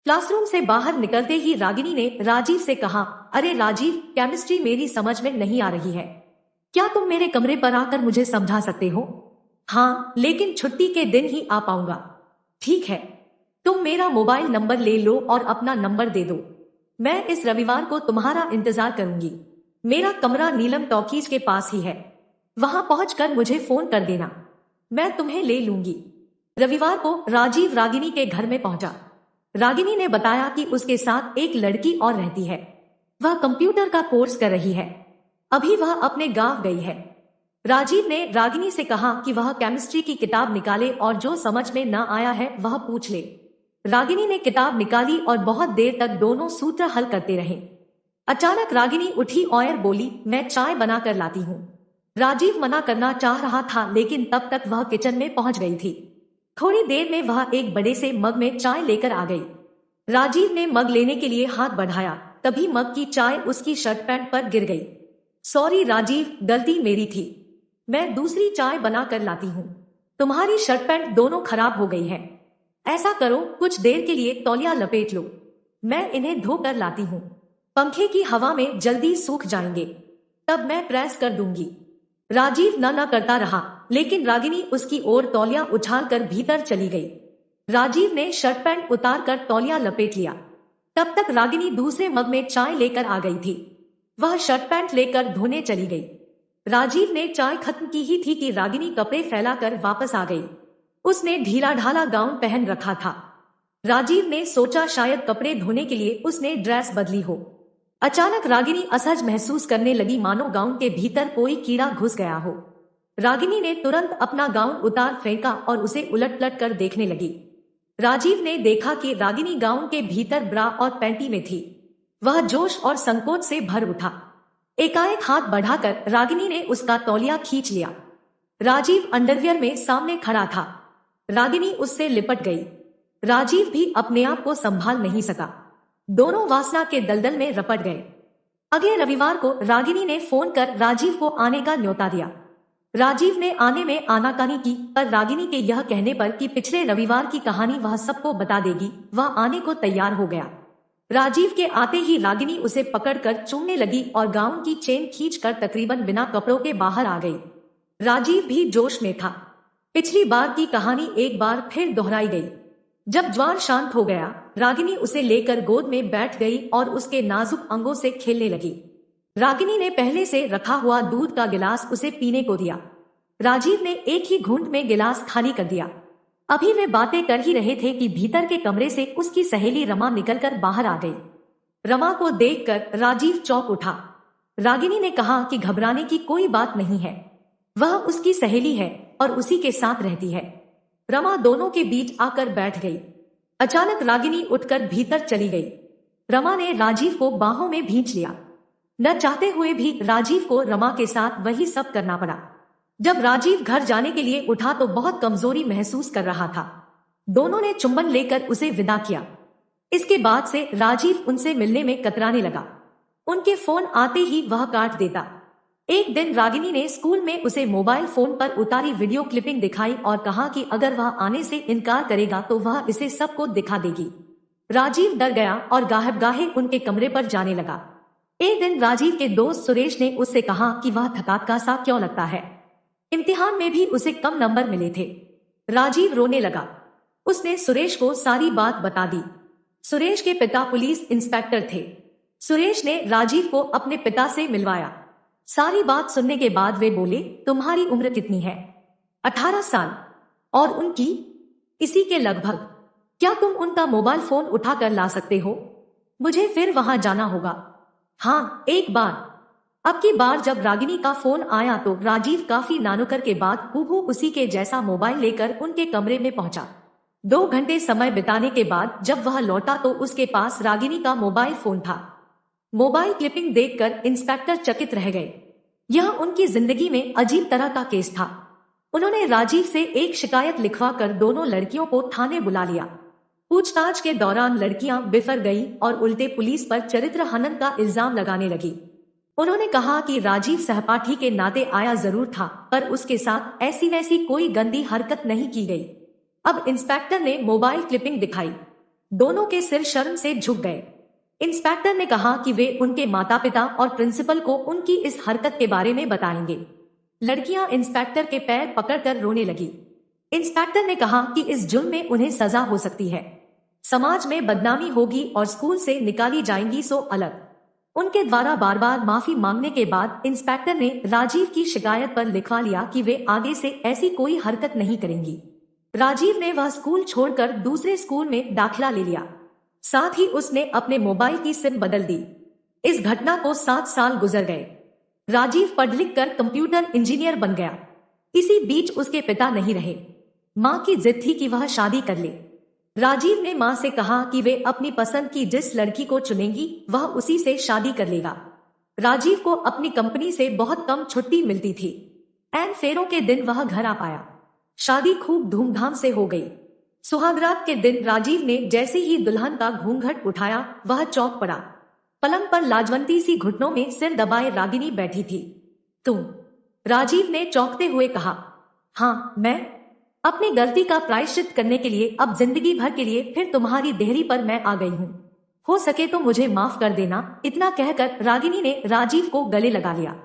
Classroom से बाहर निकलते ही रागिनी ने राजीव से कहा, अरे राजीव, केमिस्ट्री मेरी समझ में नहीं आ रही है। क्या तुम मेरे कमरे पर आकर मुझे समझा सकते हो? हाँ, लेकिन छुट्टी के दिन ही आ पाऊंगा। ठीक है, तुम मेरा मोबाइल नंबर ले लो और अपना नंबर दे दो। मैं इस रविवार को तुम्हारा इंतजार करूंगी। मेरा कमरा नीलम टॉकीज के पास ही है। वहां पहुंचकर मुझे फोन कर देना, मैं तुम्हें ले लूंगी। रविवार को राजीव रागिनी के घर में पहुंचा। रागिनी ने बताया कि उसके साथ एक लड़की और रहती है। वह कंप्यूटर का कोर्स कर रही है। अभी वह अपने गांव गई है। राजीव ने रागिनी से कहा कि वह केमिस्ट्री की किताब निकाले और जो समझ में न आया है वह पूछ ले। रागिनी ने किताब निकाली और बहुत देर तक दोनों सूत्र हल करते रहे। अचानक रागिनी उठी और बोली, मैं चाय बना कर लाती हूँ। राजीव मना करना चाह रहा था, लेकिन तब तक वह किचन में पहुंच गई थी। थोड़ी देर में वह एक बड़े से मग में चाय लेकर आ गई। राजीव ने मग लेने के लिए हाथ बढ़ाया, तभी मग की चाय उसकी शर्ट पैंट पर गिर गई। सॉरी राजीव, गलती मेरी थी। मैं दूसरी चाय बना कर लाती हूँ। तुम्हारी शर्ट पैंट दोनों खराब हो गई है। ऐसा करो, कुछ देर के लिए तौलिया लपेट लो। मैं इन्हें धो कर लाती हूँ। पंखे की हवा में जल्दी सूख जाएंगे, तब मैं प्रेस कर दूंगी। राजीव न करता रहा, लेकिन रागिनी उसकी ओर तौलिया उछाल कर भीतर चली गई। राजीव ने शर्ट पैंट उतार कर तौलिया लपेट लिया। तब तक रागिनी दूसरे मग में चाय लेकर आ गई थी। वह शर्ट पैंट लेकर धोने चली गई। राजीव ने चाय खत्म की ही थी कि रागिनी कपड़े फैलाकर वापस आ गई। उसने ढीला ढाला गाउन पहन रखा था। राजीव ने सोचा शायद कपड़े धोने के लिए उसने ड्रेस बदली हो। अचानक रागिनी असहज महसूस करने लगी, मानो गाउन के भीतर कोई कीड़ा घुस गया हो। रागिनी ने तुरंत अपना गाउन उतार फेंका और उसे उलट पलट कर देखने लगी। राजीव ने देखा कि रागिनी गाउन के भीतर ब्रा और पैंटी में थी। वह जोश और संकोच से भर उठा। एकाएक हाथ बढ़ाकर रागिनी ने उसका तौलिया खींच लिया। राजीव अंडरवियर में सामने खड़ा था। रागिनी उससे लिपट गई। राजीव भी अपने आप को संभाल नहीं सका। दोनों वासना के दलदल में रपट गए। अगले रविवार को रागिनी ने फोन कर राजीव को आने का न्योता दिया। राजीव ने आने में आनाकानी की, पर रागिनी के यह कहने पर कि पिछले रविवार की कहानी वह सबको बता देगी, वह आने को तैयार हो गया। राजीव के आते ही रागिनी उसे पकड़कर चूमने लगी और गाउन की चेन खींचकर तकरीबन बिना कपड़ों के बाहर आ गई। राजीव भी जोश में था। पिछली बार की कहानी एक बार फिर दोहराई गई। जब ज्वार शांत हो गया, रागिनी उसे लेकर गोद में बैठ गई और उसके नाजुक अंगों से खेलने लगी। रागिनी ने पहले से रखा हुआ दूध का गिलास उसे पीने को दिया। राजीव ने एक ही घूंट में गिलास खाली कर दिया। अभी वे बातें कर ही रहे थे कि भीतर के कमरे से उसकी सहेली रमा निकलकर बाहर आ गई। रमा को देखकर राजीव चौंक उठा। रागिनी ने कहा कि घबराने की कोई बात नहीं है, वह उसकी सहेली है और उसी के साथ रहती है। रमा दोनों के बीच आकर बैठ गई। अचानक रागिनी उठकर भीतर चली गई। रमा ने राजीव को बाहों में भींच लिया। न चाहते हुए भी राजीव को रमा के साथ वही सब करना पड़ा। जब राजीव घर जाने के लिए उठा तो बहुत कमजोरी महसूस कर रहा था। दोनों ने चुंबन लेकर उसे विदा किया। इसके बाद से राजीव उनसे मिलने में कतराने लगा। उनके फोन आते ही वह काट देता। एक दिन रागिनी ने स्कूल में उसे मोबाइल फोन पर उतारी वीडियो क्लिपिंग दिखाई और कहा कि अगर वह आने से इनकार करेगा तो वह इसे सबको दिखा देगी। राजीव डर गया और गाहे उनके कमरे पर जाने लगा। एक दिन राजीव के दोस्त सुरेश ने उससे कहा कि वह थकाका सा क्यों लगता है। इम्तिहान में भी उसे कम नंबर मिले थे। राजीव रोने लगा। उसने सुरेश को सारी बात बता दी। सुरेश के पिता पुलिस इंस्पेक्टर थे। सुरेश ने राजीव को अपने पिता से मिलवाया। सारी बात सुनने के बाद वे बोले, तुम्हारी उम्र कितनी है? 18 साल। और उनकी? इसी के लगभग। क्या तुम उनका मोबाइल फोन उठा कर ला सकते हो? मुझे फिर वहां जाना होगा। हाँ, एक बार। अब की बार जब रागिनी का फोन आया तो राजीव काफी नानुकर के बाद हूबहू उसी के जैसा मोबाइल लेकर उनके कमरे में पहुंचा। 2 घंटे समय बिताने के बाद जब वह लौटा तो उसके पास रागिनी का मोबाइल फोन था। मोबाइल क्लिपिंग देखकर इंस्पेक्टर चकित रह गए। यह उनकी जिंदगी में अजीब तरह का केस था। उन्होंने राजीव से एक शिकायत लिखवाकर दोनों लड़कियों को थाने बुला लिया। पूछताछ के दौरान लड़कियां बिफर गईं और उल्टे पुलिस पर चरित्र हनन का इल्जाम लगाने लगी। उन्होंने कहा कि राजीव सहपाठी के नाते आया जरूर था, पर उसके साथ ऐसी वैसी कोई गंदी हरकत नहीं की गई। अब इंस्पेक्टर ने मोबाइल क्लिपिंग दिखाई। दोनों के सिर शर्म से झुक गए। इंस्पेक्टर ने कहा कि वे उनके माता पिता और प्रिंसिपल को उनकी इस हरकत के बारे में बताएंगे। लड़कियां इंस्पेक्टर के पैर पकड़कर रोने लगी। इंस्पेक्टर ने कहा कि इस जुर्म में उन्हें सजा हो सकती है, समाज में बदनामी होगी और स्कूल से निकाली जाएंगी सो अलग। उनके द्वारा बार बार माफी मांगने के बाद इंस्पेक्टर ने राजीव की शिकायत पर लिखवा लिया कि वे आगे से ऐसी कोई हरकत नहीं करेंगी। राजीव ने वह स्कूल छोड़कर दूसरे स्कूल में दाखिला ले लिया। साथ ही उसने अपने मोबाइल की सिम बदल दी। इस घटना को 7 साल गुजर गए। राजीव पढ़ लिख कर कंप्यूटर इंजीनियर बन गया। इसी बीच उसके पिता नहीं रहे। माँ की जिद थी कि वह शादी कर ले। राजीव ने माँ से कहा कि वे अपनी पसंद की जिस लड़की को चुनेंगी वह उसी से शादी कर लेगा। राजीव को अपनी कंपनी से बहुत कम छुट्टी मिलती थी। ऐन फेरों के दिन वह घर आ पाया। शादी खूब धूमधाम से हो गई। सुहागरात के दिन राजीव ने जैसे ही दुल्हन का घूंघट उठाया वह चौंक पड़ा। पलंग पर लाजवंती सी घुटनों में सिर दबाए रागिनी बैठी थी। तुम? राजीव ने चौंकते हुए कहा। हाँ मैं। अपनी गलती का प्रायश्चित करने के लिए अब जिंदगी भर के लिए फिर तुम्हारी देहरी पर मैं आ गई हूँ। हो सके तो मुझे माफ कर देना। इतना कहकर रागिनी ने राजीव को गले लगा लिया।